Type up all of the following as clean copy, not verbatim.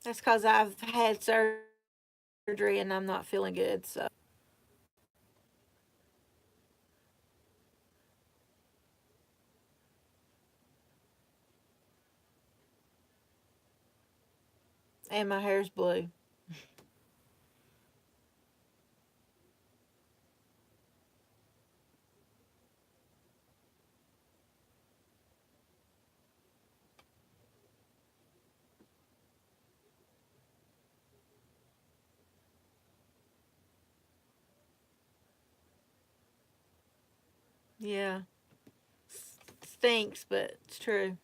That's because I've had surgery and I'm not feeling good. So, and my hair's blue. Yeah, stinks, but it's true.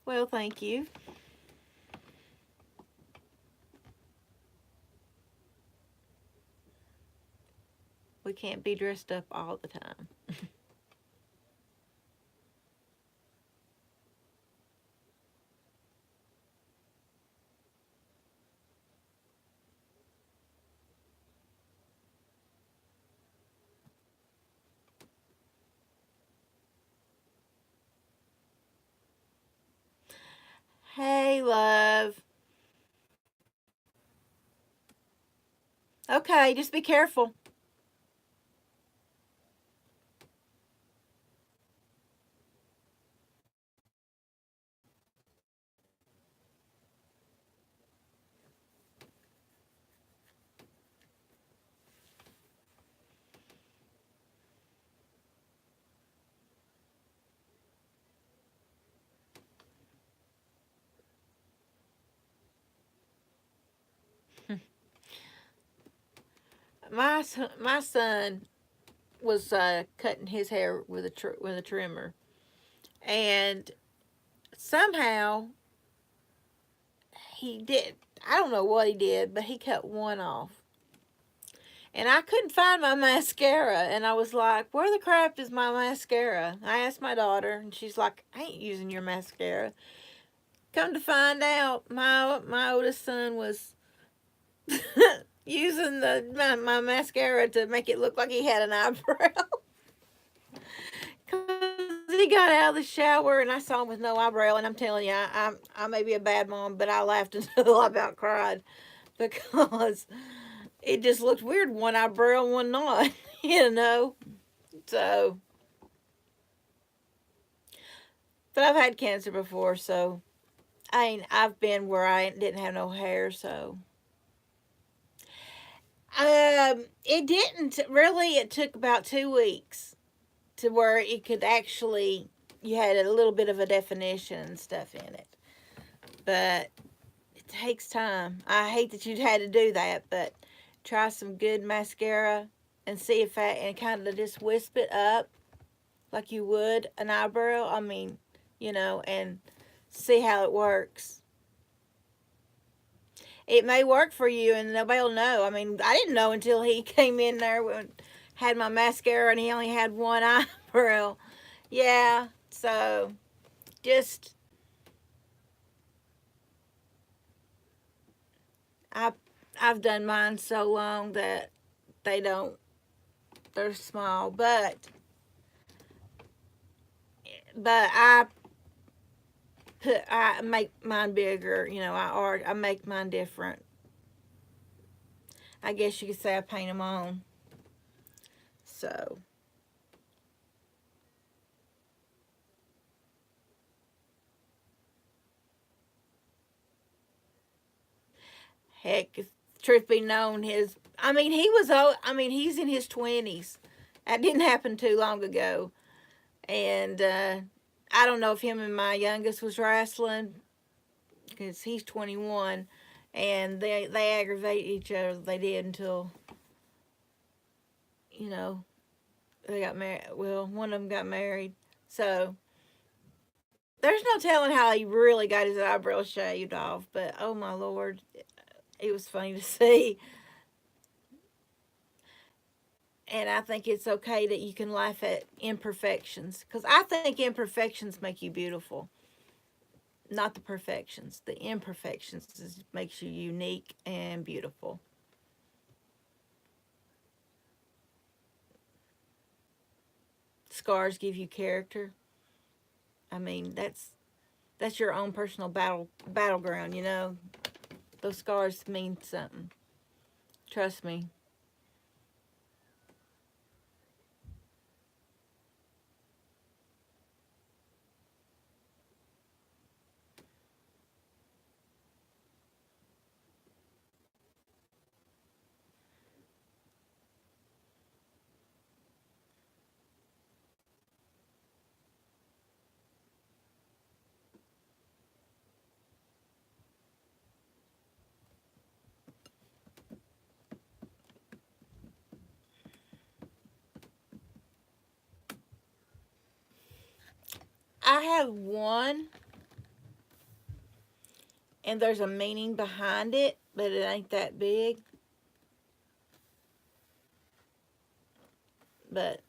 Well, thank you. We can't be dressed up all the time. Hey, love. Okay, just be careful. My son was cutting his hair with a trimmer, and somehow he did. I don't know what he did, but he cut one off. And I couldn't find my mascara, and I was like, "Where the crap is my mascara?" I asked my daughter, and she's like, "I ain't using your mascara." Come to find out, my oldest son was using my mascara to make it look like he had an eyebrow. He got out of the shower and I saw him with no eyebrow, and I'm telling you, I may be a bad mom, but I laughed until I about cried because it just looked weird, one eyebrow and one not, you know. So, but I've had cancer before, so I've been where I didn't have no hair, so it didn't really. It took about 2 weeks to where it could actually, you had a little bit of a definition and stuff in it, but it takes time. I hate that you had to do that, but try some good mascara and see if that, and kind of just wisp it up like you would an eyebrow. I mean, and see how it works. It may work for you, and nobody will know. I mean, I didn't know until he came in there and had my mascara, and he only had one eyebrow. Yeah, so just I I've done mine so long that they don't, they're small, but I make mine bigger. I make mine different. I guess you could say I paint them on. So heck, if truth be known, he was old. I mean, he's in his 20s. That didn't happen too long ago, and I don't know if him and my youngest was wrestling because he's 21, and they aggravate each other. They did until you know they got married. Well, one of them got married, so there's no telling how he really got his eyebrows shaved off. But oh my lord, it was funny to see. And I think it's okay that you can laugh at imperfections, because I think imperfections make you beautiful, not the perfections. The imperfections makes you unique and beautiful. Scars give you character. I mean, that's your own personal battleground. Those scars mean something. Trust me. I have one, and there's a meaning behind it, but it ain't that big. But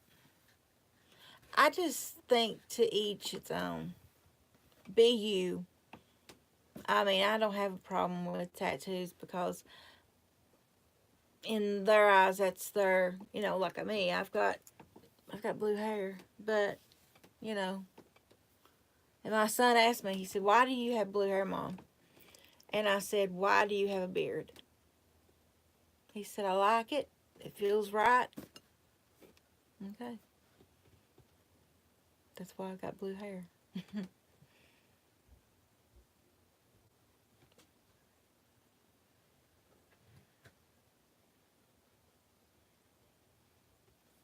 I just think to each its own. Be you. I mean, I don't have a problem with tattoos because in their eyes, that's their, like me. I've got blue hair, but you know. And my son asked me, he said, "Why do you have blue hair, Mom?" And I said, "Why do you have a beard?" He said, "I like it. It feels right." Okay, that's why I got blue hair.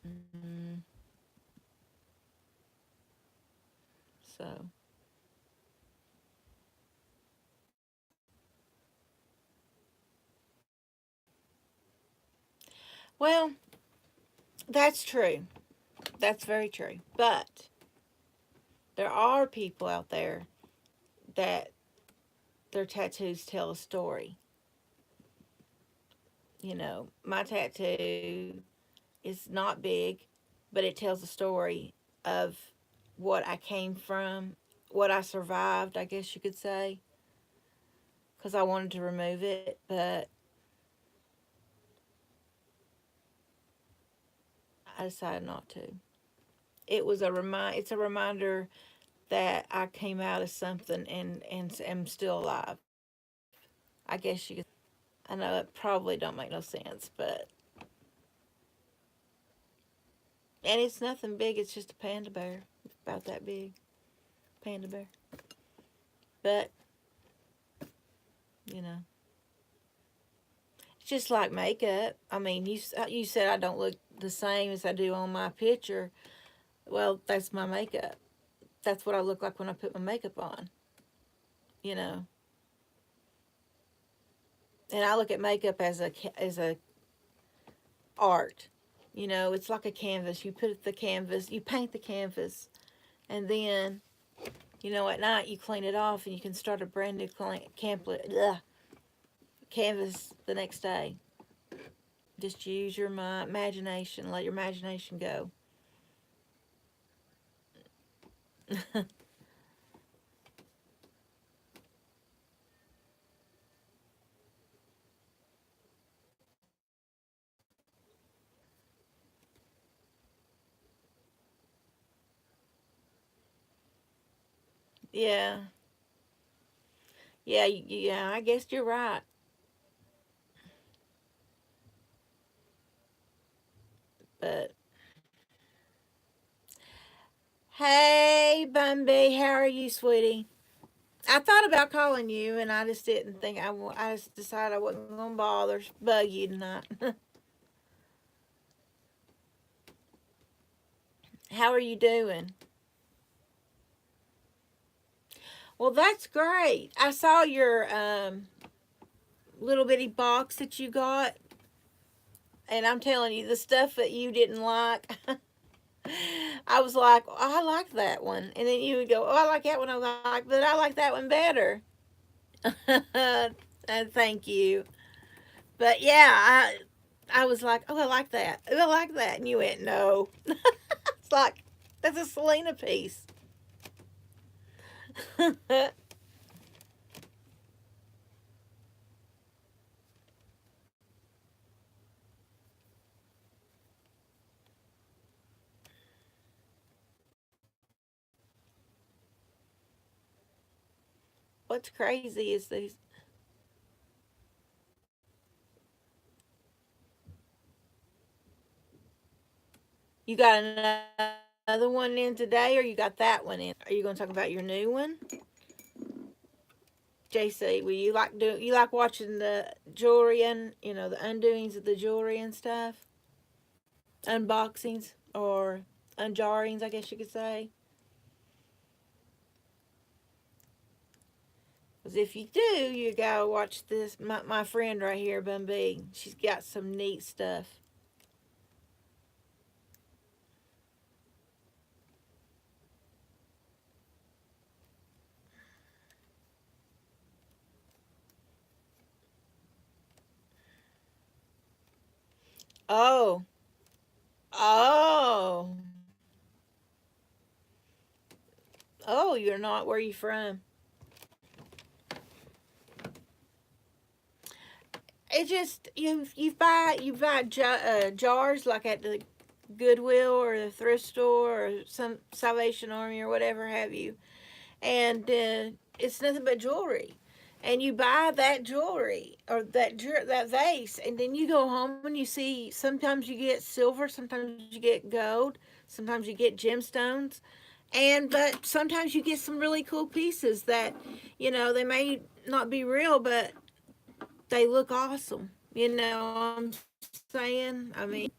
Mm, so, well, that's true. That's very true. But there are people out there that their tattoos tell a story. My tattoo is not big, but it tells a story of what I came from, what I survived, I guess you could say, because I wanted to remove it, but I decided not to. It's a reminder that I came out of something and am still alive. I guess you could. I know it probably don't make no sense, but and it's nothing big. It's just a panda bear, about that big panda bear. But you know, it's just like makeup. I mean, you said I don't look the same as I do on my picture. Well, that's my makeup. That's what I look like when I put my makeup on. You know, and I look at makeup as a art. It's like a canvas. You put the canvas, you paint the canvas, and then at night you clean it off, and you can start a brand new canvas the next day. Just use your imagination. Let your imagination go. Yeah, yeah, yeah. I guess you're right. But hey, Bumby, how are you, sweetie? I thought about calling you, and I just didn't think I just decided I wasn't gonna bug you tonight. How are you doing? Well, that's great. I saw your little bitty box that you got, and I'm telling you, the stuff that you didn't like, I was like, oh, I like that one, and then you would go, oh, I like that one, I like, but I like that one better. And thank you. But yeah, I was like, oh, I like that. Oh, I like that. And you went, no. It's like, that's a Selena piece. What's crazy is these. You got another one in today, or you got that one in? Are you going to talk about your new one? JC, will you like you like watching the jewelry and the undoings of the jewelry and stuff, unboxings or unjarrings, I guess you could say. Because if you do, you gotta watch this. My friend right here, Bumby, she's got some neat stuff. Oh, oh, oh! You're not. Where you from? It just you buy jars like at the Goodwill or the thrift store or some Salvation Army or whatever have you, and it's nothing but jewelry. And you buy that jewelry or that vase, and then you go home and you see. Sometimes you get silver, sometimes you get gold, sometimes you get gemstones, but sometimes you get some really cool pieces that they may not be real, but they look awesome. You know what I'm saying? I mean,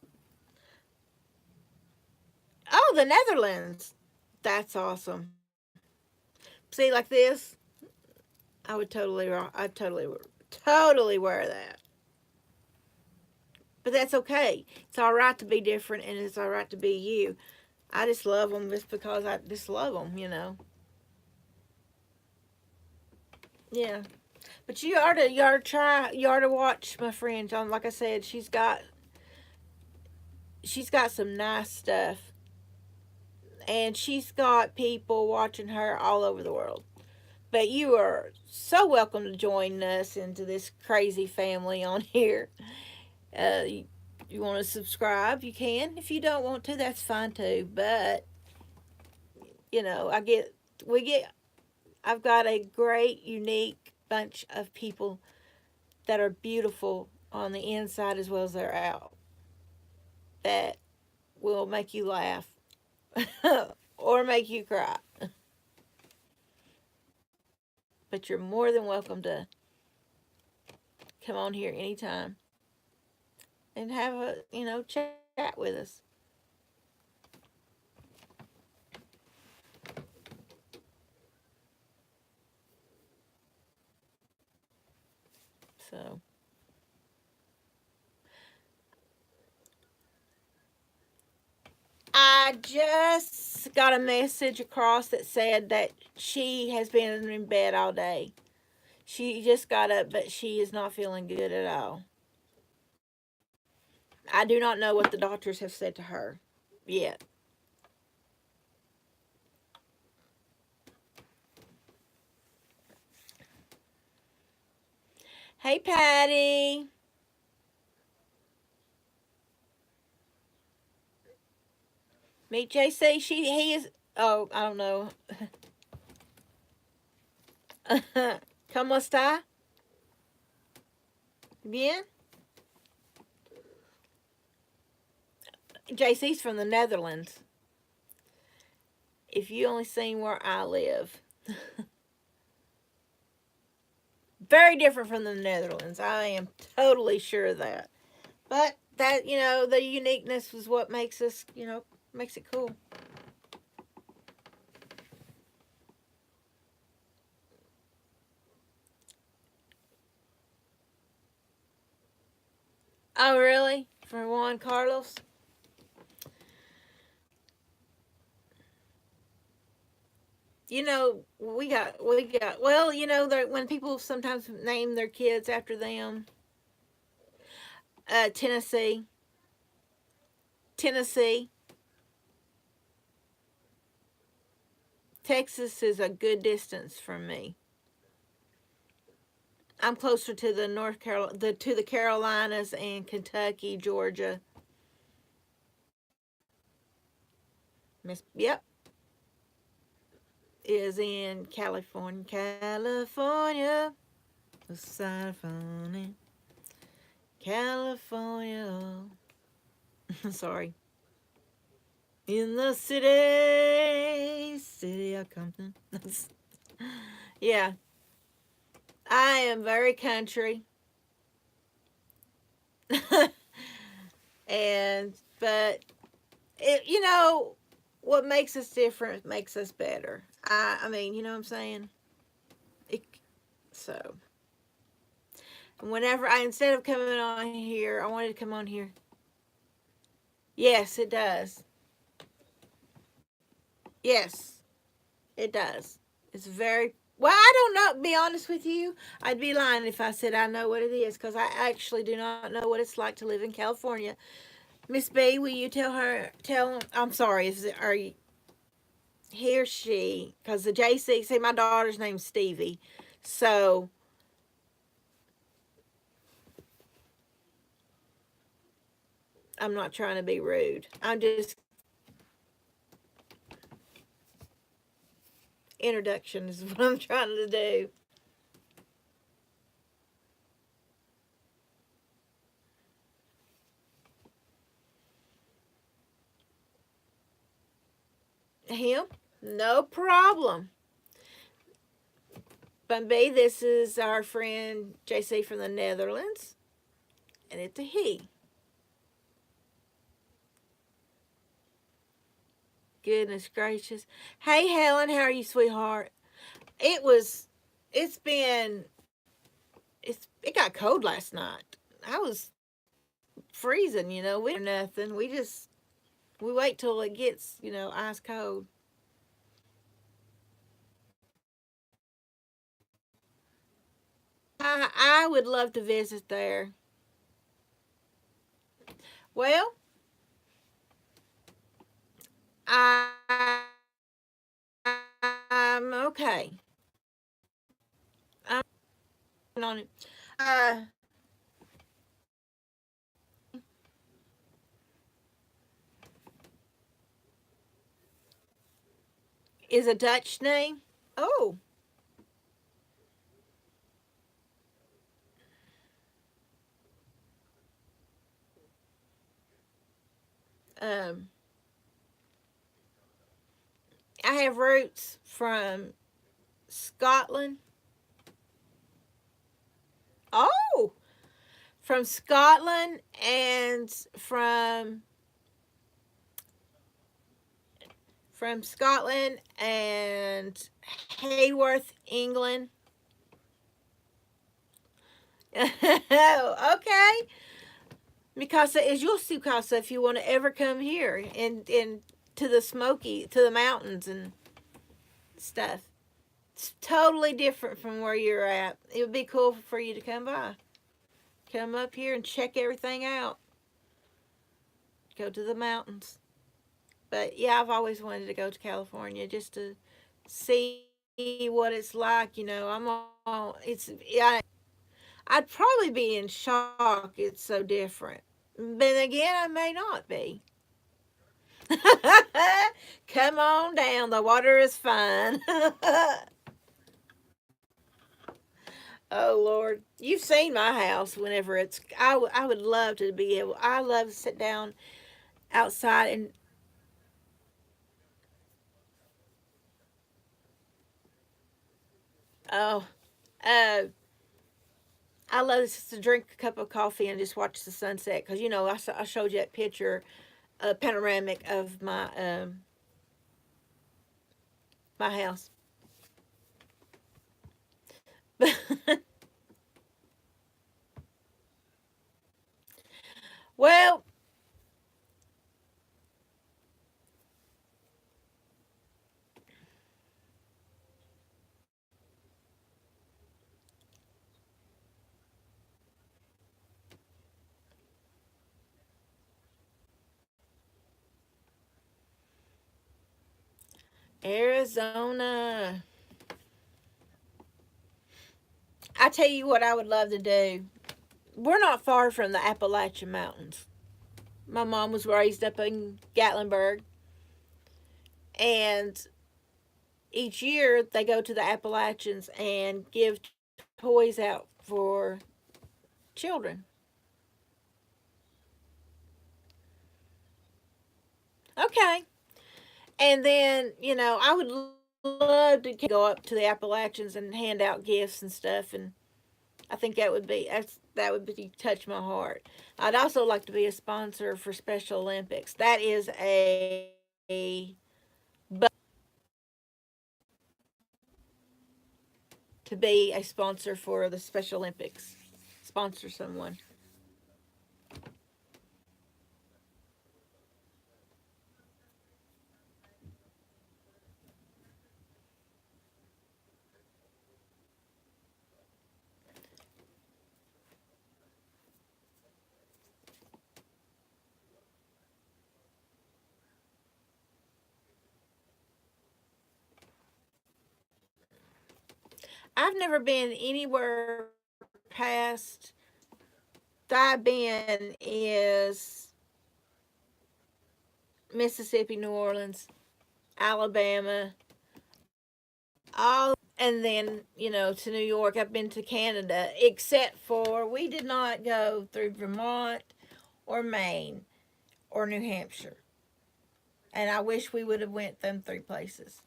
oh, the Netherlands. That's awesome. See, like this, I totally wear that. But that's okay. It's all right to be different, and it's all right to be you. I just love them just because I just love them. Yeah. But you ought to watch my friend John. Like I said, she's got some nice stuff, and she's got people watching her all over the world. But you are so welcome to join us into this crazy family on here. You want to subscribe, you can. If you don't want to, that's fine too. But I get we get. I've got a great, unique bunch of people that are beautiful on the inside as well as they're out. That will make you laugh or make you cry. But you're more than welcome to come on here anytime and have a chat with us. So I just got a message across that said that she has been in bed all day. She just got up, but she is not feeling good at all. I do not know what the doctors have said to her yet. Hey, Patty. Meet JC. He is. Oh, I don't know. ¿Cómo está? Bien. JC's from the Netherlands. If you only seen where I live. Very different from the Netherlands. I am totally sure of that. But that, the uniqueness is what makes us, makes it cool. Oh, really? For Juan Carlos? Well, when people sometimes name their kids after them, Tennessee. Tennessee. Texas is a good distance from me. I'm closer to the to the Carolinas and Kentucky, Georgia. Yep, is in California. California, the California, California. Sorry. In the city of Compton. Yeah, I am very country. And but it, what makes us different makes us better. I mean, you know what I'm saying? It, so whenever I instead of coming on here, I wanted to come on here. Yes, it does. Yes, it does. It's very well. I don't know. Be honest with you, I'd be lying if I said I know what it is because I actually do not know what it's like to live in California. Miss B, will you tell her? Tell. I'm sorry. Are you? He or she? Because the JC. See, my daughter's name's Stevie, so I'm not trying to be rude. I'm just introduction is what I'm trying to do. Him? No problem. But B, this is our friend JC from the Netherlands, and it's a he. Goodness gracious. Hey, Helen, how are you, sweetheart? It was, it's been, it got cold last night. I was freezing, we don't nothing. We wait till it gets, ice cold. I would love to visit there. Well, I, I'm okay. I'm on it. Is a Dutch name? Oh, um, I have roots from Scotland. Oh, from Scotland and from Scotland and Hayworth, England. Okay, Mikasa is your Sukasa if you want to ever come here and to the Smoky to the mountains and stuff. It's totally different from where you're at. It would be cool for you to come by. Come up here and check everything out. Go to the mountains. But yeah, I've always wanted to go to California just to see what it's like. I'm all it's yeah. I'd probably be in shock. It's so different. But again, I may not be. Come on down. The water is fine. Oh Lord, you've seen my house. Whenever it's, I would love to be able. I love to sit down outside and oh, uh, I love to drink a cup of coffee and just watch the sunset because I showed you that picture, panoramic of my house. Well, Arizona. I tell you what I would love to do. We're not far from the Appalachian Mountains. My mom was raised up in Gatlinburg, and each year they go to the Appalachians and give toys out for children. Okay. And then, I would love to go up to the Appalachians and hand out gifts and stuff. And I think that would be touch my heart. I'd also like to be a sponsor for Special Olympics. That is a to be a sponsor for the Special Olympics. Sponsor someone. I've never been anywhere past I've been is Mississippi, New Orleans, Alabama, all, and then to New York. I've been to Canada, except for we did not go through Vermont or Maine or New Hampshire, and I wish we would have went them three places.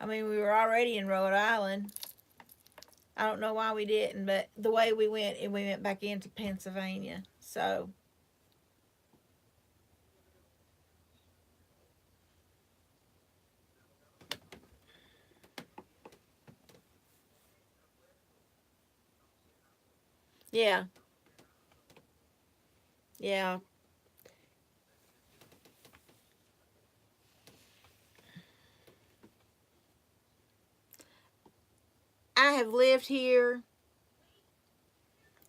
I mean, we were already in Rhode Island. I don't know why we didn't, but the way we went, and we went back into Pennsylvania. So yeah, yeah. I have lived here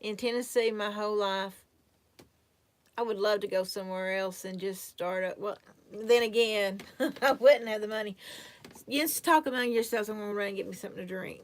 in Tennessee my whole life. I would love to go somewhere else and just start up. Well, then again, I wouldn't have the money. You just talk among yourselves. I'm gonna run and get me something to drink.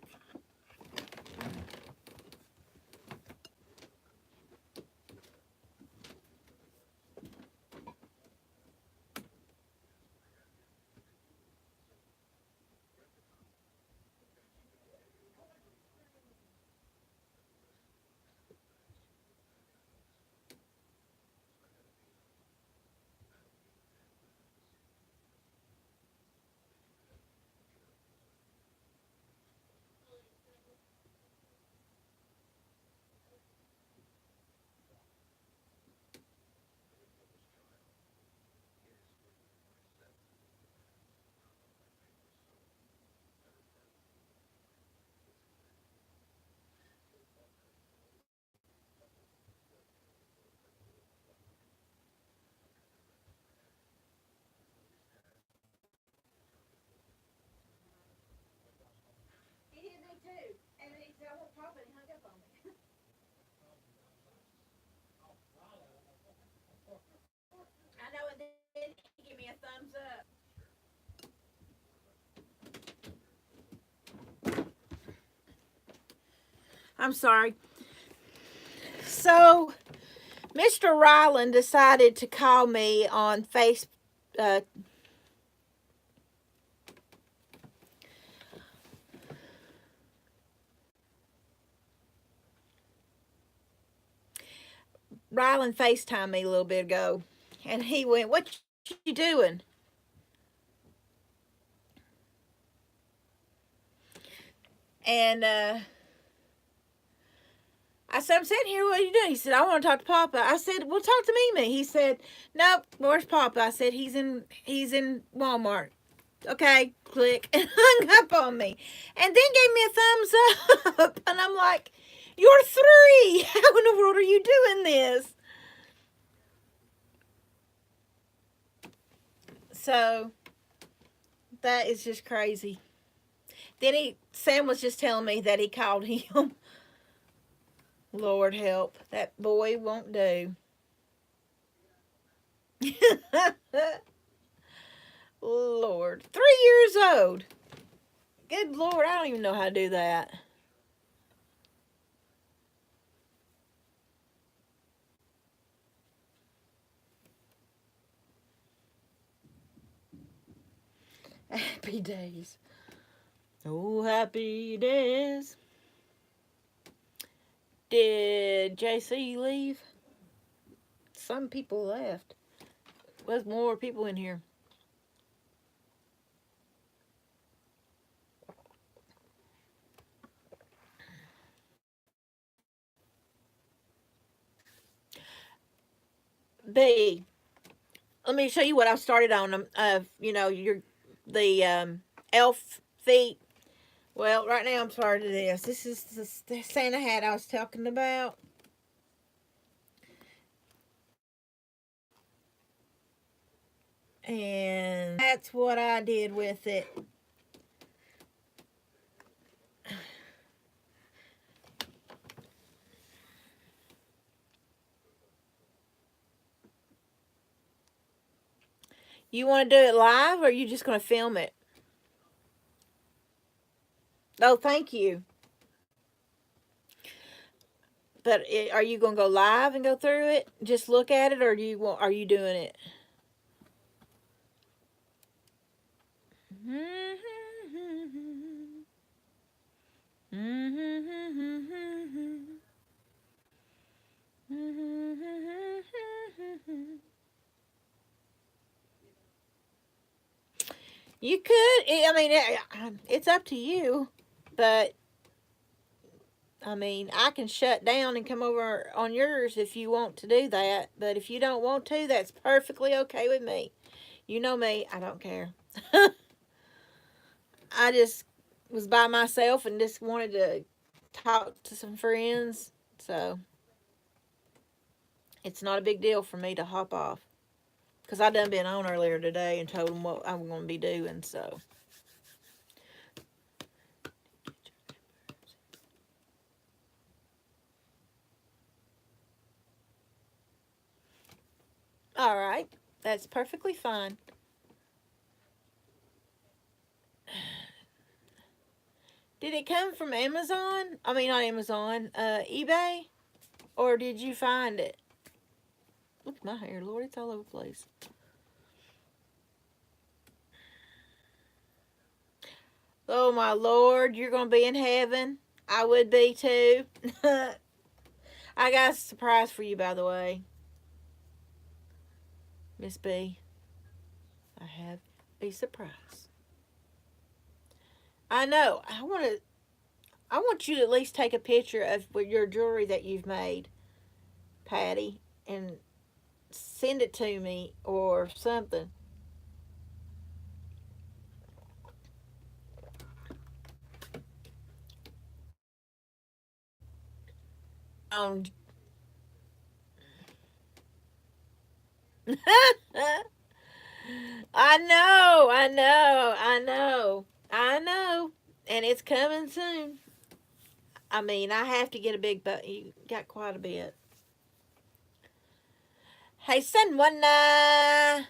He did me too, and he said I won't pop it. He hung up on me. I know, and then he gave me a thumbs up. I'm sorry. So, Mr. Ryland decided to call me on Facebook. Ryland FaceTimed me a little bit ago, and he went, "What you doing?" And I said, "I'm sitting here. What are you doing?" He said, "I want to talk to Papa." I said, "Well, talk to Mimi." He said, "Nope. Where's Papa?" I said, "He's in Walmart." Okay, click, and hung up on me, and then gave me a thumbs up, and I'm like, "You're three. How in the world are you doing this?" So that is just crazy. Then Sam was just telling me that he called him. Lord help, that boy won't do. Lord. 3 years old. Good Lord, I don't even know how to do that. Happy days. Oh, happy days. Did JC leave? Some people left. There's more people in here. B, let me show you what I've started on them. The elf feet. Well, right now I'm starting this. This is the Santa hat I was talking about. And that's what I did with it. You want to do it live or are you just going to film it? Oh, thank you. But are you going to go live and go through it? Just look at it, or are you doing it? You could. I mean, it's up to you, but I mean, I can shut down and come over on yours if you want to do that. But if you don't want to, that's perfectly okay with me. You know me, I don't care. I just was by myself and just wanted to talk to some friends. So it's not a big deal for me to hop off. Because I done been on earlier today and told them what I'm going to be doing. So. All right. That's perfectly fine. Did it come from Amazon? I mean, not Amazon, eBay? Or did you find it? Look at my hair, Lord. It's all over the place. Oh, my Lord. You're going to be in heaven. I would be, too. I got a surprise for you, by the way. Miss B. I have a surprise. I know. I want you to at least take a picture of your jewelry that you've made, Patty, and send it to me or something. Um, I know, and it's coming soon. I mean, I have to get a big butt. You got quite a bit. Hey, Sunwana.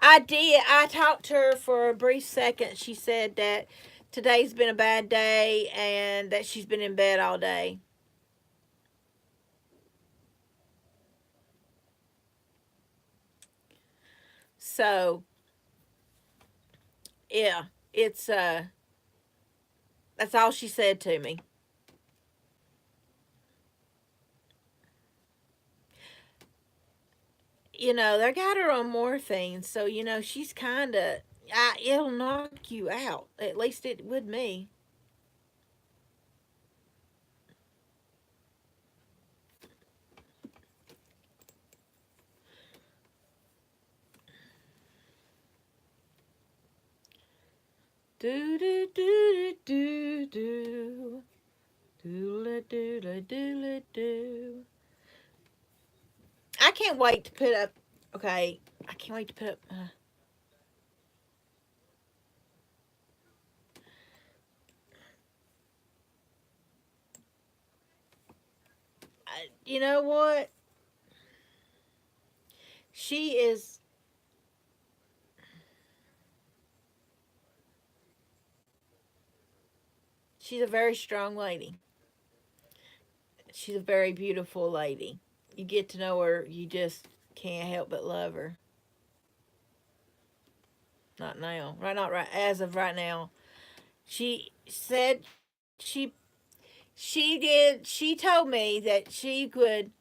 I did. I talked to her for a brief second. She said that today's been a bad day and that she's been in bed all day. So, yeah, it's that's all she said to me. They got her on morphine, so she's kind of. It'll knock you out. At least it would me. Do do do do do do do do do do. I can't wait to put up. Okay, I can't wait to put up. You know what? She is, she's a very strong lady. She's a very beautiful lady. You get to know her, you just can't help but love her. Not now. Right, not right as of right now. She said she she told me that she could.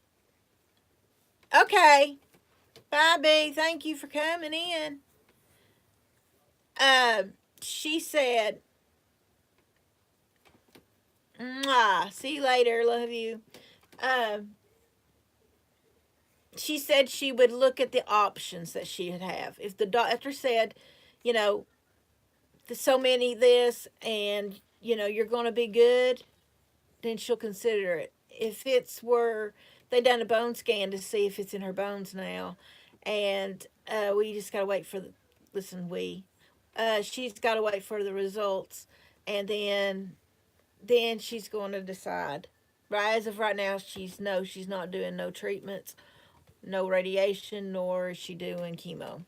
Okay, bye B, thank you for coming in. She said, Mwah, see you later, love you. Um, she said she would look at the options that she would have. If the doctor said, you know, so many this and, you're going to be good, then she'll consider it. If it's where they done a bone scan to see if it's in her bones now, and we just got to wait for the, listen, she's got to wait for the results, and then she's going to decide. Right as of right now, she's not doing no treatments, no radiation, nor is she doing chemo.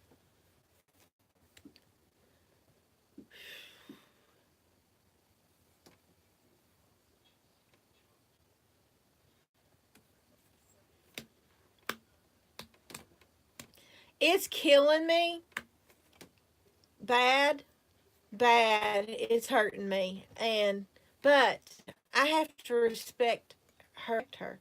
It's killing me. Bad, bad. It's hurting me, but I have to respect her.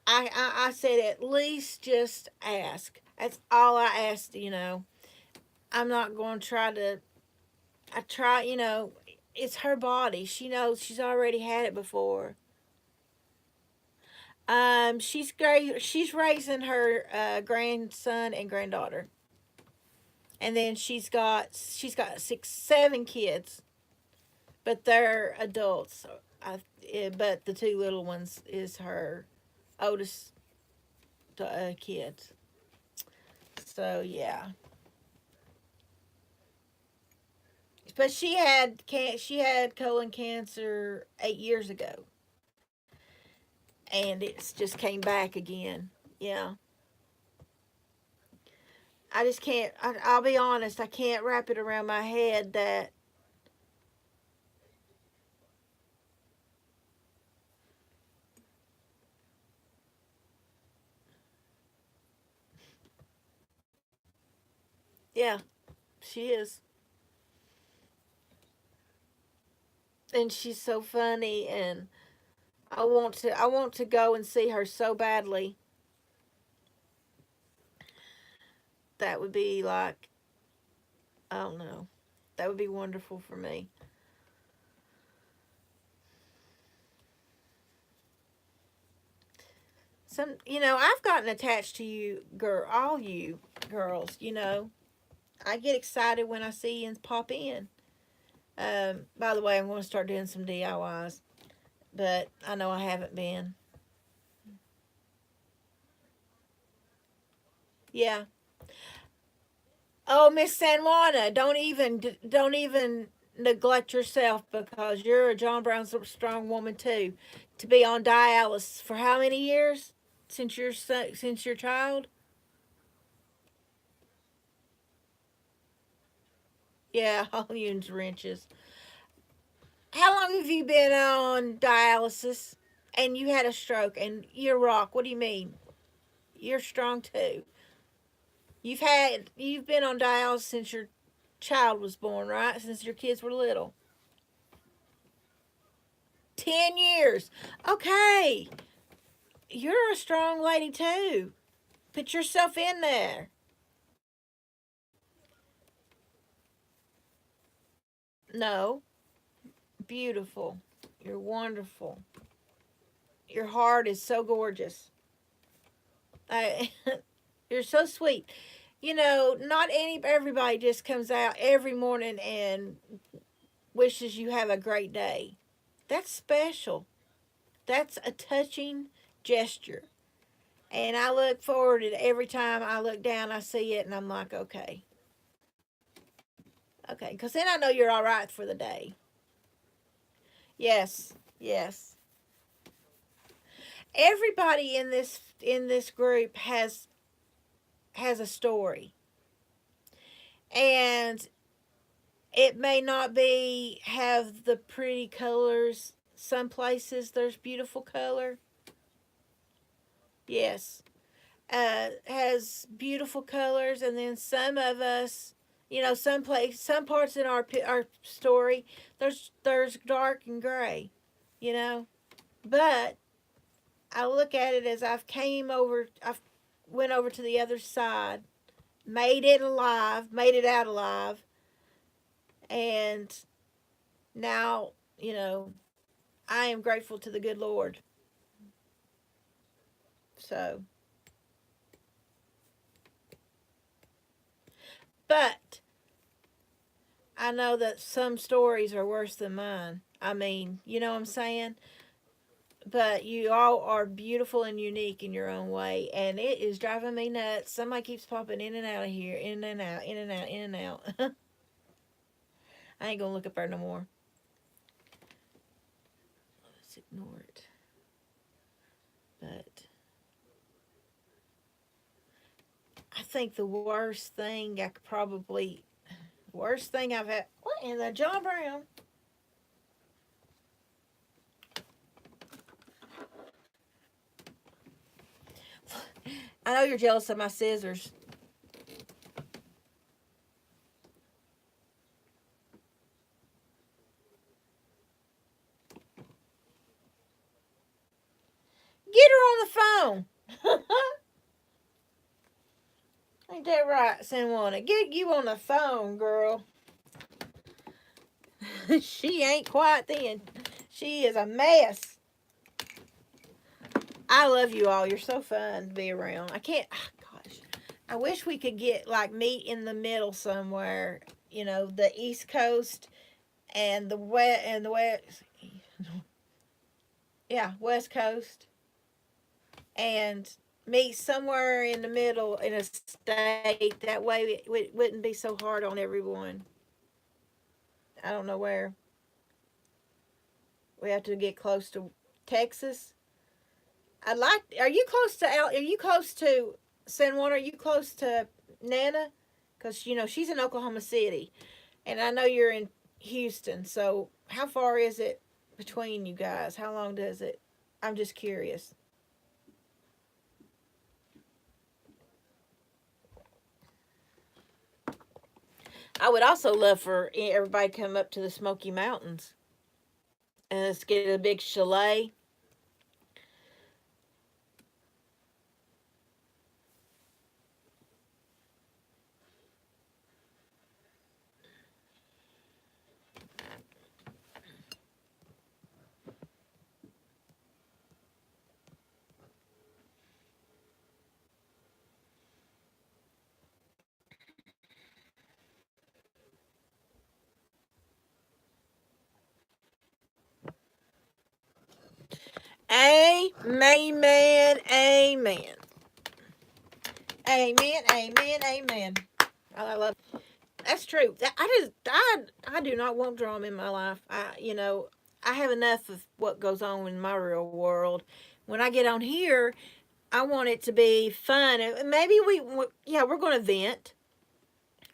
I said at least just ask. That's all I asked. I'm not going to try to. I try. It's her body. She knows she's already had it before. She's great. She's raising her grandson and granddaughter, and then she's got 6, 7 kids, but they're adults. But the two little ones is her oldest kids. So yeah, but she had colon cancer 8 years ago, and it's just came back again. Yeah, I just can't. I'll be honest. I can't wrap it around my head that. Yeah, she is, and she's so funny, and I want to go and see her so badly. That would be like, I don't know. That would be wonderful for me. I've gotten attached to you, girl, all you girls. I get excited when I see you pop in. By the way, I'm going to start doing some DIYs, but I know I haven't been. Yeah. Oh, Miss San Juana, don't even neglect yourself because you're a John Brown strong woman too. To be on dialysis for how many years? Since your child? Yeah, onions wrenches. How long have you been on dialysis? And you had a stroke and you're rock. What do you mean? You're strong too. You've been on dialysis since your child was born, right? Since your kids were little. 10 years. Okay. You're a strong lady too. Put yourself in there. No. Beautiful. You're wonderful. Your heart is so gorgeous. I, you're so sweet. Not everybody just comes out every morning and wishes you have a great day. That's special. That's a touching gesture. And I look forward to it every time I look down, I see it, and I'm like, okay. Okay. Because then I know you're all right for the day. Yes. Yes. Everybody in this group has has a story. And it may not be have the pretty colors. Some places there's beautiful color. Yes. Has beautiful colors, and then some of us, some parts in our story, there's dark and gray, you know. But I look at it as I've went over to the other side, made it out alive, and now, I am grateful to the good Lord. So, but I know that some stories are worse than mine. I mean, you know what I'm saying? But you all are beautiful and unique in your own way, and it is driving me nuts. Somebody keeps popping in and out of here, in and out, in and out, in and out. I ain't gonna look up there no more. Let's ignore it. But I think the worst thing I've had. What in the John Brown? I know you're jealous of my scissors. Get her on the phone. Ain't that right, Sanjuana? Get you on the phone, girl. She ain't quiet then. She is a mess. I love you all. You're so fun to be around. I can't. Oh, gosh, I wish we could get like meet in the middle somewhere. The East Coast and the West. Yeah, West Coast, and meet somewhere in the middle in a state. That way it wouldn't be so hard on everyone. I don't know where. We have to get close to Texas. Are you close to Are you close to San Juan? Are you close to Nana? Because she's in Oklahoma City, and I know you're in Houston. So how far is it between you guys? How long does it? I'm just curious. I would also love for everybody to come up to the Smoky Mountains and let's get a big chalet. Amen. Amen. Amen. Amen. Amen. I love. That's true. I do not want drama in my life. I have enough of what goes on in my real world. When I get on here, I want it to be fun. And maybe yeah, we're going to vent.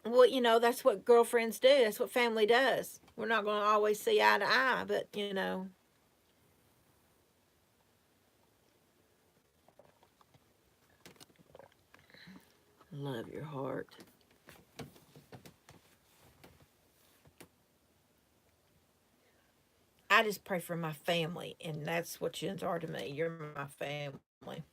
Well, that's what girlfriends do. That's what family does. We're not going to always see eye to eye, but love your heart. I just pray for my family, and that's what you are to me. You're my family.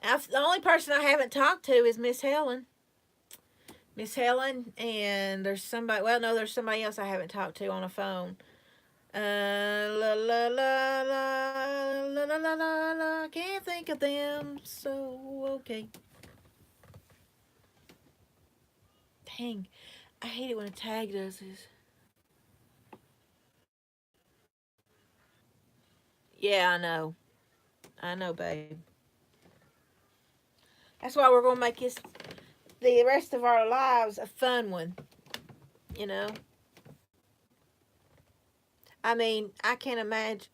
The only person I haven't talked to is Miss Helen. Miss Helen, and there's somebody. Well, no, there's somebody else I haven't talked to on a phone. La la la la la la la la la. Can't think of them. So okay. Dang, I hate it when a tag does this. Yeah, I know. I know, babe. That's why we're gonna make the rest of our lives a fun one. You know. I mean, I can't imagine.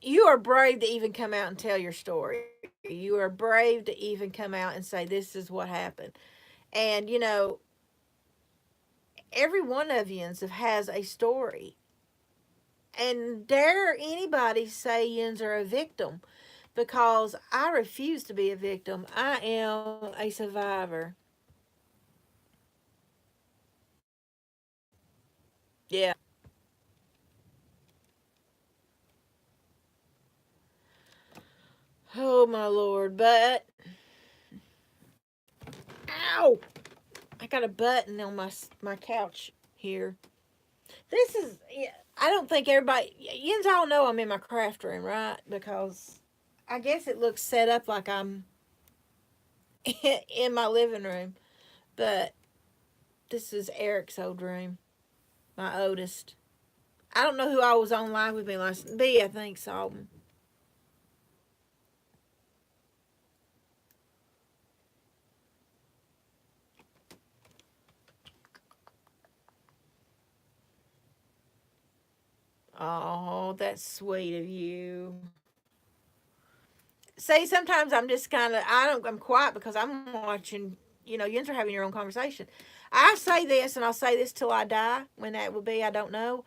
you are brave to even come out and tell your story. You are brave to even come out and say, this is what happened. And, every one of yous has a story. And dare anybody say yins are a victim, because I refuse to be a victim. I am a survivor. Yeah. Oh my lord. But ow! I got a button on my couch here. This is, yeah, I don't think everybody, yins all know I'm in my craft room, right? Because I guess it looks set up like I'm in my living room. But this is Eric's old room, my oldest. I don't know who I was on live with me last. B, I think, saw him. Oh, that's sweet of you. See, sometimes I'm just kind of, I'm quiet because I'm watching, you are having your own conversation. I say this, and I'll say this till I die. When that will be, I don't know.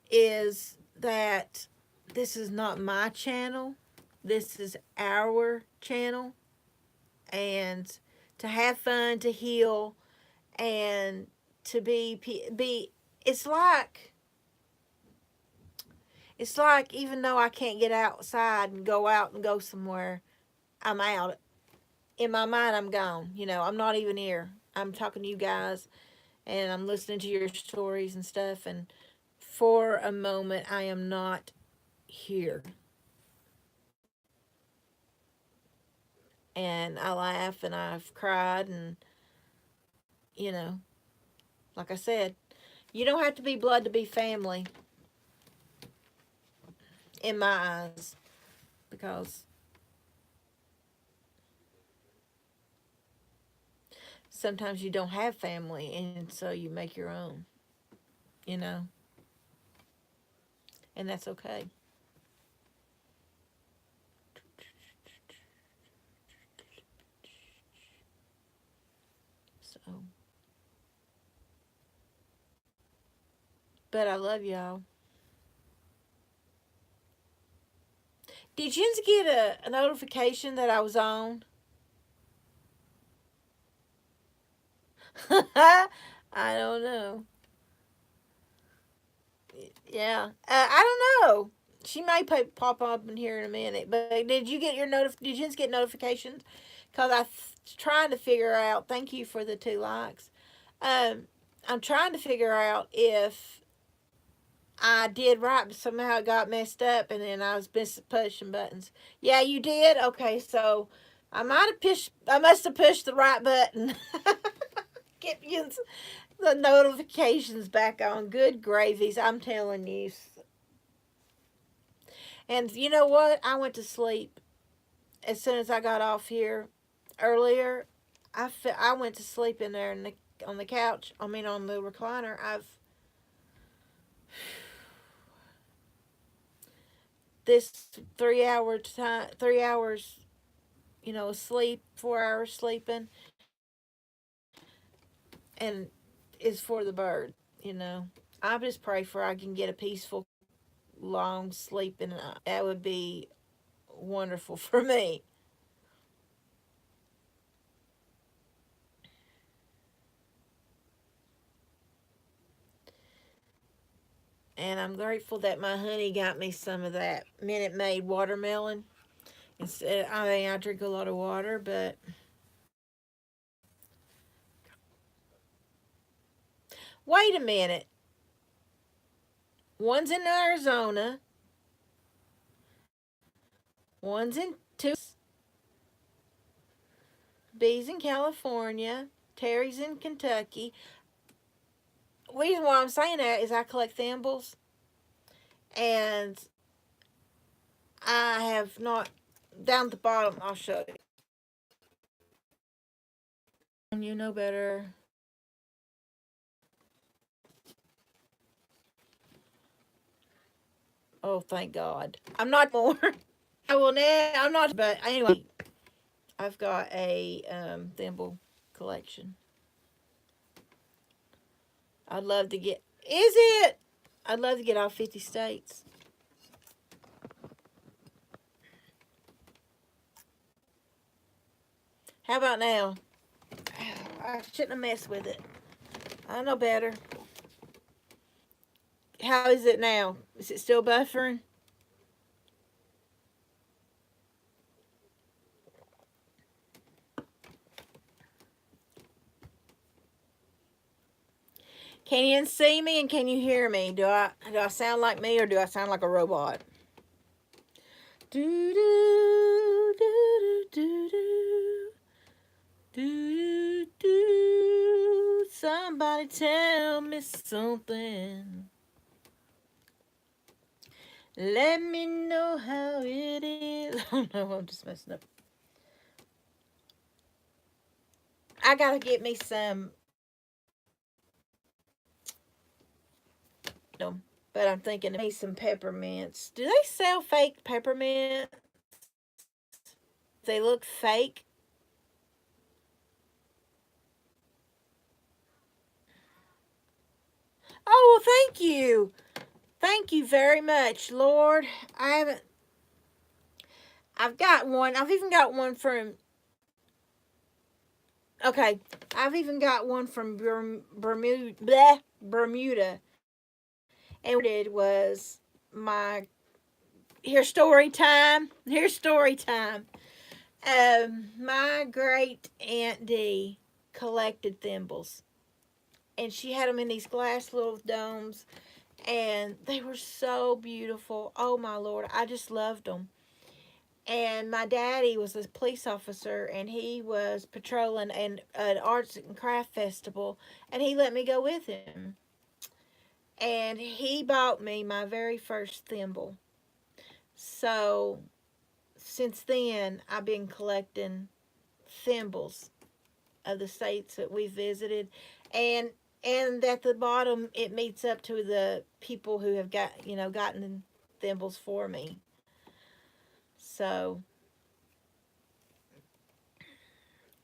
Is that this is not my channel. This is our channel. And to have fun, to heal, and to be it's like even though I can't get outside and go out and go somewhere, I'm out. In my mind, I'm gone. I'm not even here. I'm talking to you guys, and I'm listening to your stories and stuff, and for a moment I am not here. And I laugh and I've cried, and you know, like I said, you don't have to be blood to be family in my eyes, because sometimes you don't have family, and so you make your own, you know, and that's okay. So, but I love y'all. Did you get a notification that I was on? I don't know. Yeah, I don't know. She may pop up in here in a minute. But did you get your Did you get notifications? Because I'm trying to figure out. Thank you for the 2 likes. Um, I'm trying to figure out if I did right, but somehow it got messed up, and then I was pushing buttons. Yeah, you did. Okay, so I might have pushed. I must have pushed the right button. Get you the notifications back on. Good gravies, I'm telling you. And you know what? I went to sleep as soon as I got off here earlier. I went to sleep in there on the couch. I mean, on the recliner. This 3 hour time, 3 hours, sleep, 4 hours sleeping, and is for the bird. You know, I just pray for I can get a peaceful, long sleep, and that would be wonderful for me. And I'm grateful that my honey got me some of that Minute Maid watermelon. Instead, I mean, I drink a lot of water, but wait a minute. One's in Arizona, one's in B's in California, Terry's in Kentucky. The reason why I'm saying that is I collect thimbles, and I have not, down at the bottom, I'll show you. You know better. Oh, thank God. I'm not more. I will now. I'm not. But anyway, I've got a thimble collection. I'd love to get. Is it? I'd love to get all 50 states. How about now? I shouldn't have messed with it. I know better. How is it now? Is it still buffering? Can you see me and can you hear me? Do I sound like me or do I sound like a robot? Do do do do do do do. Somebody tell me something. Let me know how it is. Oh no, I'm just messing up. I gotta get me some. No, but I'm thinking me some peppermints. Do they sell fake peppermint? They look fake. Oh well, thank you. Thank you very much, Lord. I haven't. I've got one. I've even got one from. Okay, I've even got one from Bermuda. Bleh, Bermuda, and what I did was my. Here's story time. Here's story time. My great Aunt Dee collected thimbles, and she had them in these glass little domes, and they were so beautiful. Oh my Lord, I just loved them. And my daddy was a police officer, and he was patrolling an arts and craft festival, and he let me go with him. And he bought me my very first thimble. So since then, I've been collecting thimbles of the states that we visited, and at the bottom it meets up to the people who have gotten thimbles for me. So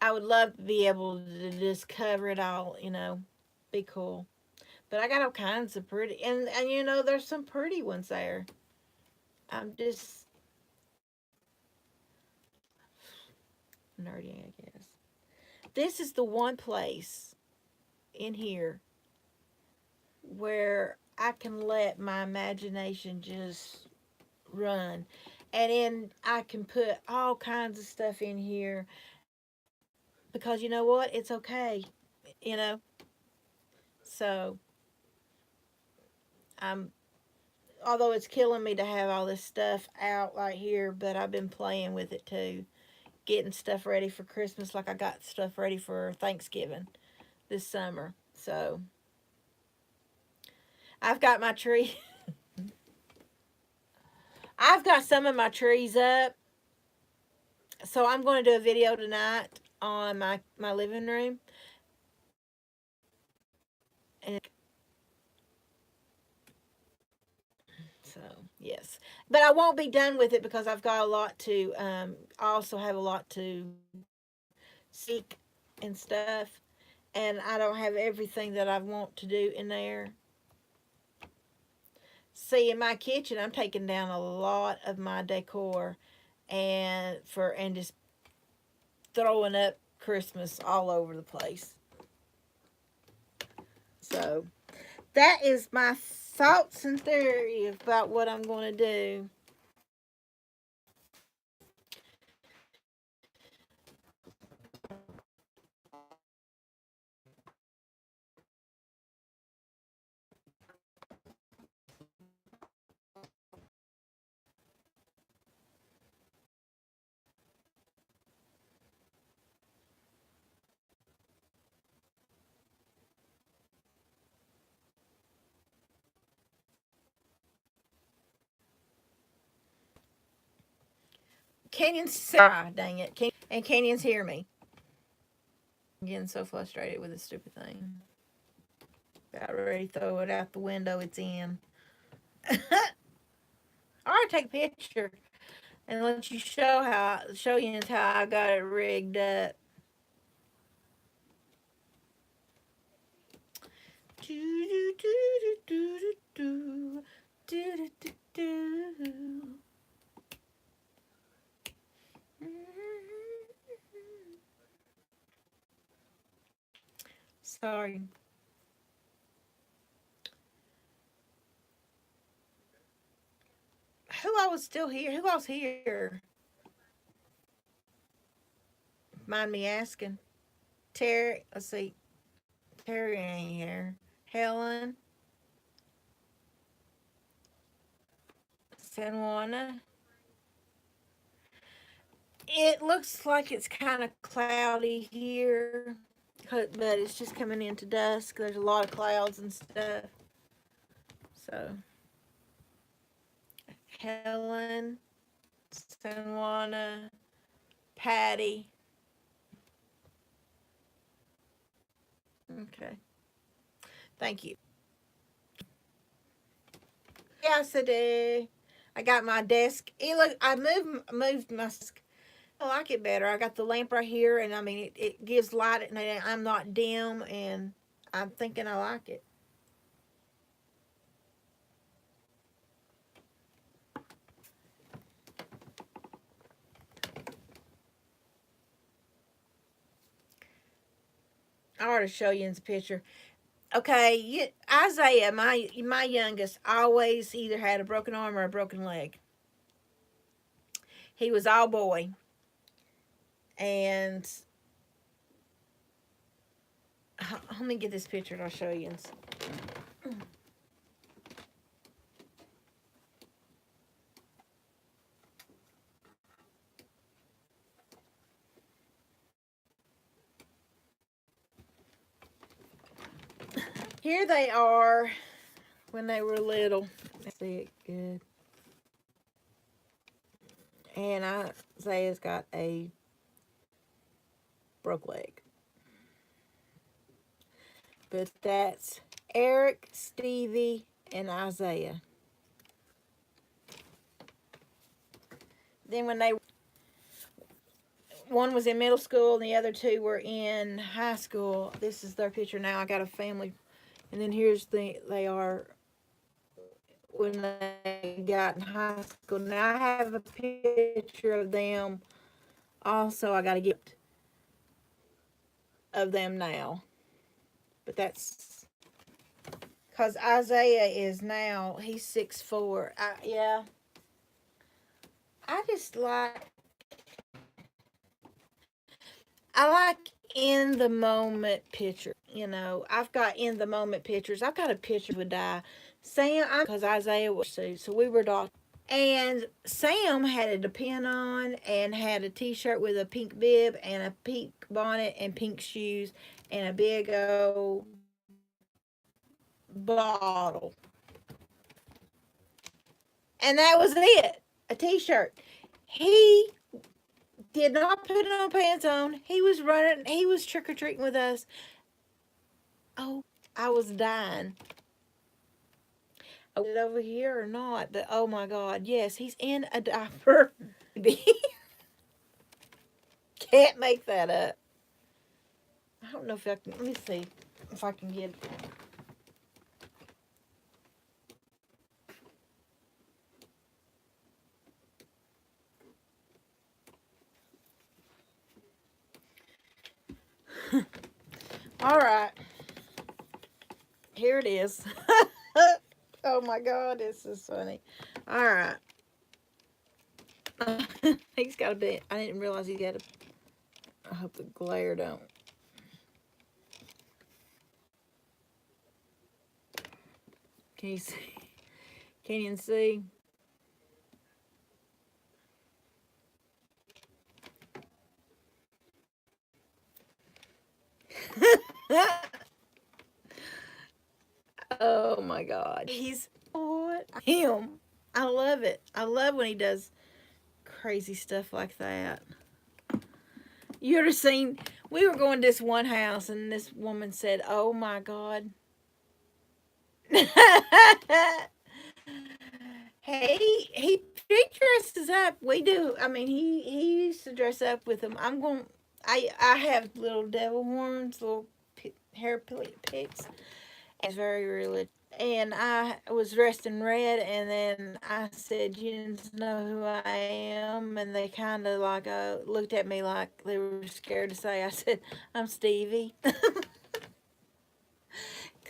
I would love to be able to just cover it all, be cool. But I got all kinds of pretty, and there's some pretty ones there. I'm just nerdy, I guess. This is the one place in here where I can let my imagination just run. And then I can put all kinds of stuff in here because you know what? It's okay, you know? So I'm, although it's killing me to have all this stuff out right here, but I've been playing with it too. Getting stuff ready for Christmas like I got stuff ready for Thanksgiving this summer. So I've got my tree. I've got some of my trees up. So I'm going to do a video tonight on my living room. And so, yes. But I won't be done with it because I've got a lot to, I also have a lot to seek and stuff. And I don't have everything that I want to do in there. See, in my kitchen, I'm taking down a lot of my decor and just throwing up Christmas all over the place. So that is my thoughts and theory about what I'm going to do. Canyon's dang it, and Canyon's hear me. I'm getting so frustrated with this stupid thing. About ready to throw it out the window. It's in. Or I'll take a picture and let you show you how I got it rigged up. Do do do do do do do do do. Sorry. Who all was still here? Who else here? Mind me asking. Terry, let's see. Terry ain't here. Helen, San Juana. It looks like it's kind of cloudy here, but it's just coming into dusk. There's a lot of clouds and stuff. So, Helen, San Juana, Patty. Okay. Thank you. Yes, I do. I got my desk. Look, I moved my desk. I like it better. I got the lamp right here, and I mean, it gives light, and I'm not dim, and I'm thinking I like it. I ought to show you in the picture. Okay, Isaiah, my youngest, always either had a broken arm or a broken leg. He was all boy, and let me get this picture and I'll show you. Here they are when they were little. Let's see it good. And Isaiah's got a broke leg. But that's Eric, Stevie, and Isaiah. Then when one was in middle school and the other two were in high school. This is their picture now. I got a family. And then here's they are when they got in high school. Now I have a picture of them. Also, I got a gift of them now. But that's because Isaiah is now, he's 6'4". Yeah. I just I like in the moment picture. You know, I've got in the moment pictures. I've got a picture of a die. Sam, because Isaiah was so we were doctors. And Sam had a depend on and had a t-shirt with a pink bib and a pink bonnet and pink shoes and a big old bottle. And that was it. A t-shirt. He did not put no pants on. He was running. He was trick-or-treating with us. Oh, I was dying. Is it over here or not? Oh my God. Yes, he's in a diaper. Can't make that up. I don't know if I can. Let me see if I can get it. All right. Here it is. Oh my God, this is funny. All right. He's got a bit. I didn't realize he got a. I hope the glare don't. Can you see? Can you see? Oh my God. He's what? Him. I love it. I love when he does crazy stuff like that. You ever seen? We were going to this one house and this woman said, "Oh my God." He dresses up. We do. I mean, he used to dress up with them. I have little devil horns, little picks. And very religious. And I was dressed in red, and then I said, "You know who I am?" And they kind of like looked at me like they were scared to say. I said, "I'm Stevie."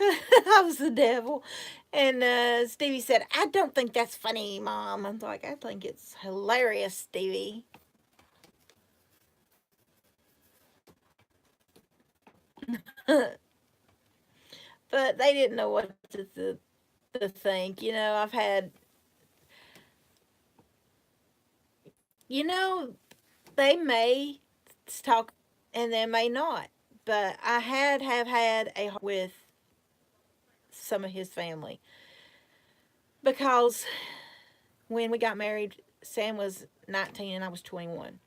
I was the devil. And Stevie said, "I don't think that's funny, Mom." I'm like, "I think it's hilarious, Stevie." But they didn't know what to think. I've had, you know, they may talk and they may not. But I have had a with some of his family because when we got married, Sam was 19 and I was 21.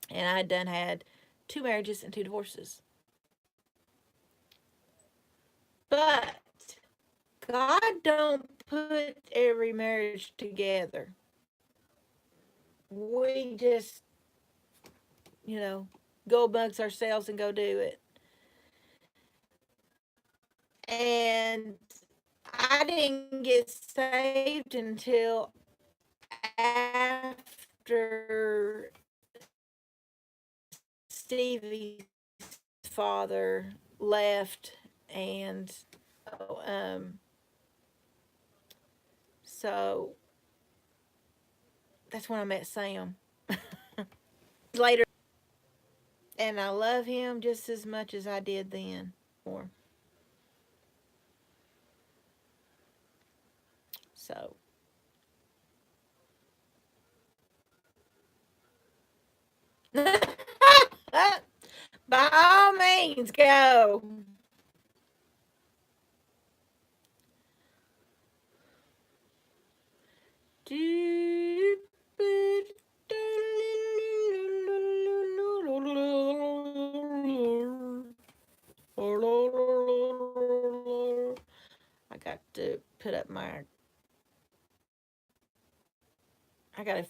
And I had done had two marriages and two divorces. But God don't put every marriage together. We just, you know, go amongst ourselves and go do it. And I didn't get saved until after Stevie's father left, and um, so that's when I met Sam. Later, and I love him just as much as I did then. Or so. By all means, go. I got to put up my. I gotta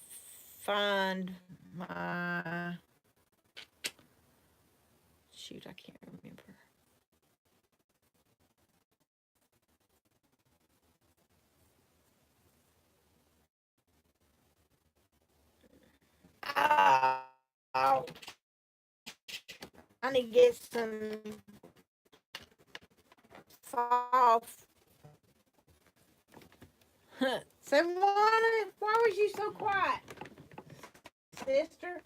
find my. Shoot, I can't remember. Oh, I need to get some fall. Savannah, why was you so quiet, sister?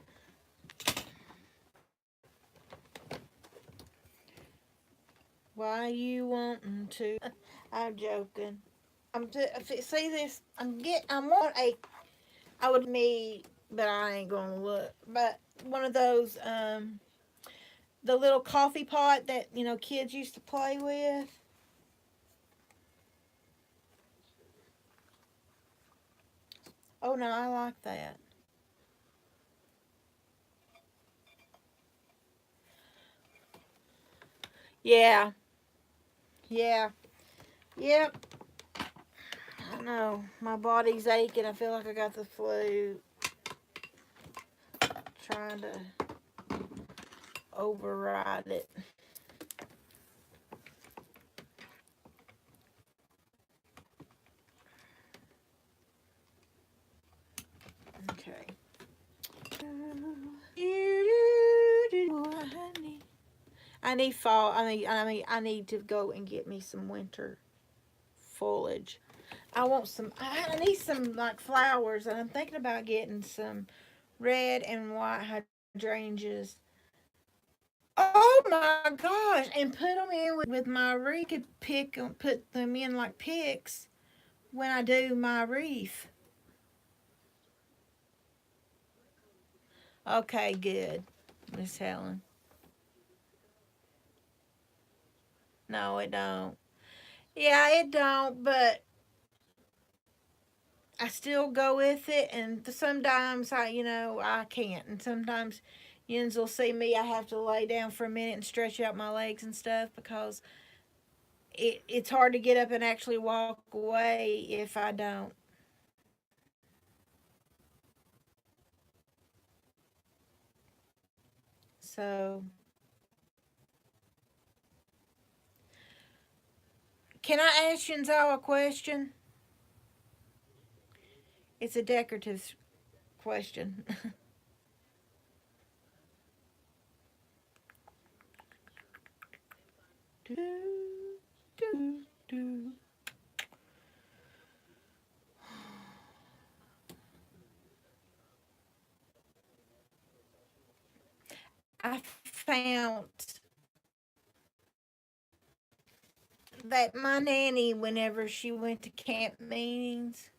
Why you wanting to? I'm joking. See this. I'm on a. I would me, but I ain't gonna look. But one of those the little coffee pot that kids used to play with. Oh no, I like that. Yeah, yeah, yep. I know my body's aching. I feel like I got the flu. Trying to override it. Okay. I need fall. I need to go and get me some winter foliage. I want some. I need some like flowers, and I'm thinking about getting some red and white hydrangeas. Oh my gosh! And put them in with my wreath. Could put them in like picks when I do my wreath. Okay, good, Miss Helen. No, it don't. Yeah, it don't. But I still go with it, and sometimes I can't, and sometimes Yins will see me. I have to lay down for a minute and stretch out my legs and stuff because it's hard to get up and actually walk away if I don't. So, can I ask you all a question? It's a decorative question. do, do, do. I found that my nanny, whenever she went to camp meetings,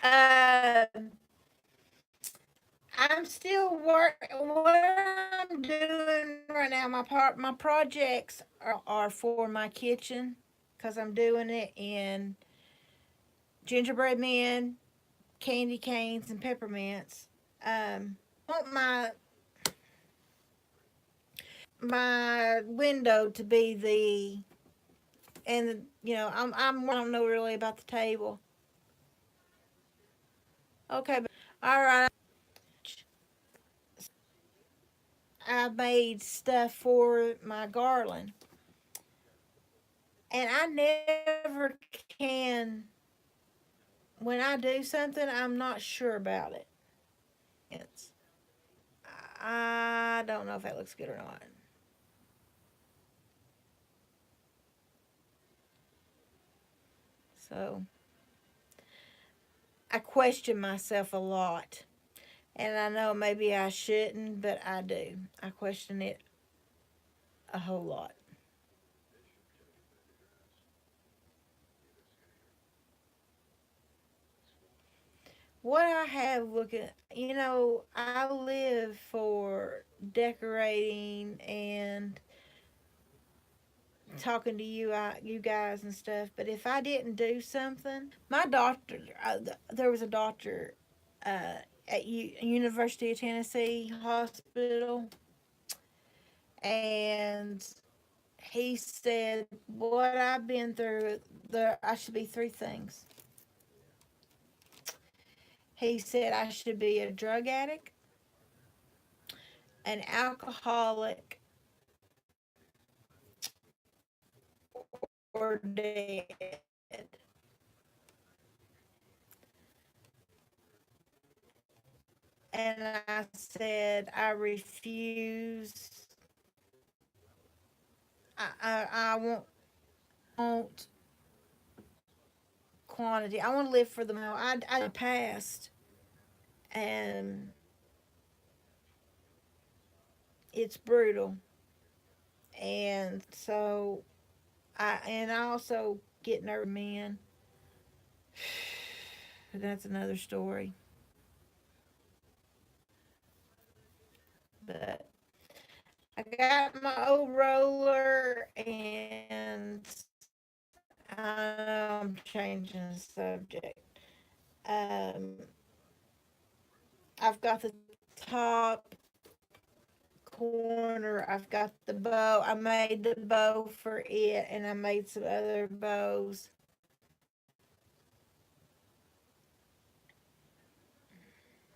uh, I'm still What I'm doing right now, my projects are for my kitchen, because I'm doing it in gingerbread men, candy canes, and peppermints. I want my window to be I don't know really about the table. Okay, but all right. I made stuff for my garland, and I never can. When I do something, I'm not sure about it. It's, I don't know if that looks good or not. So I question myself a lot. And I know maybe I shouldn't, but I do. I question it a whole lot. What I have looking, I live for decorating and talking to you guys and stuff. But if I didn't do something, my doctor, there was a doctor at University of Tennessee Hospital, and he said what I've been through. I should be three things. He said I should be a drug addict, an alcoholic, or dead. And I said, I refuse. I want quantity. I want to live for the moment. I passed, and it's brutal. And so I also get nervous men. That's another story. But I got my old roller, and I know I'm changing the subject. Um, I've got the top corner. I've got the bow. I made the bow for it, and I made some other bows.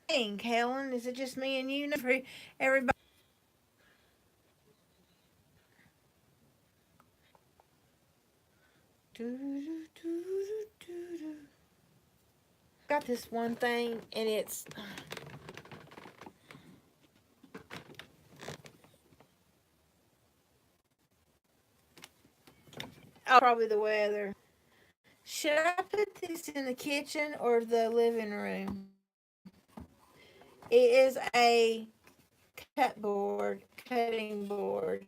Dang, Helen, is it just me and you? Everybody. Got this one thing, and it's probably the weather. Should I put this in the kitchen or the living room? It is a cutting board.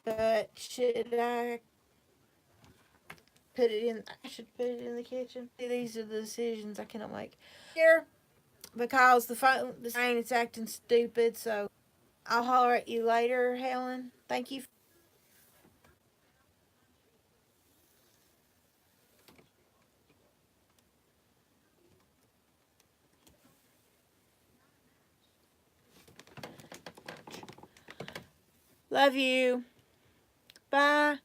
But should I put it in? I should put it in the kitchen. These are the decisions I cannot make here because the phone is acting stupid. So I'll holler at you later, Helen. Thank you. Love you. Bye.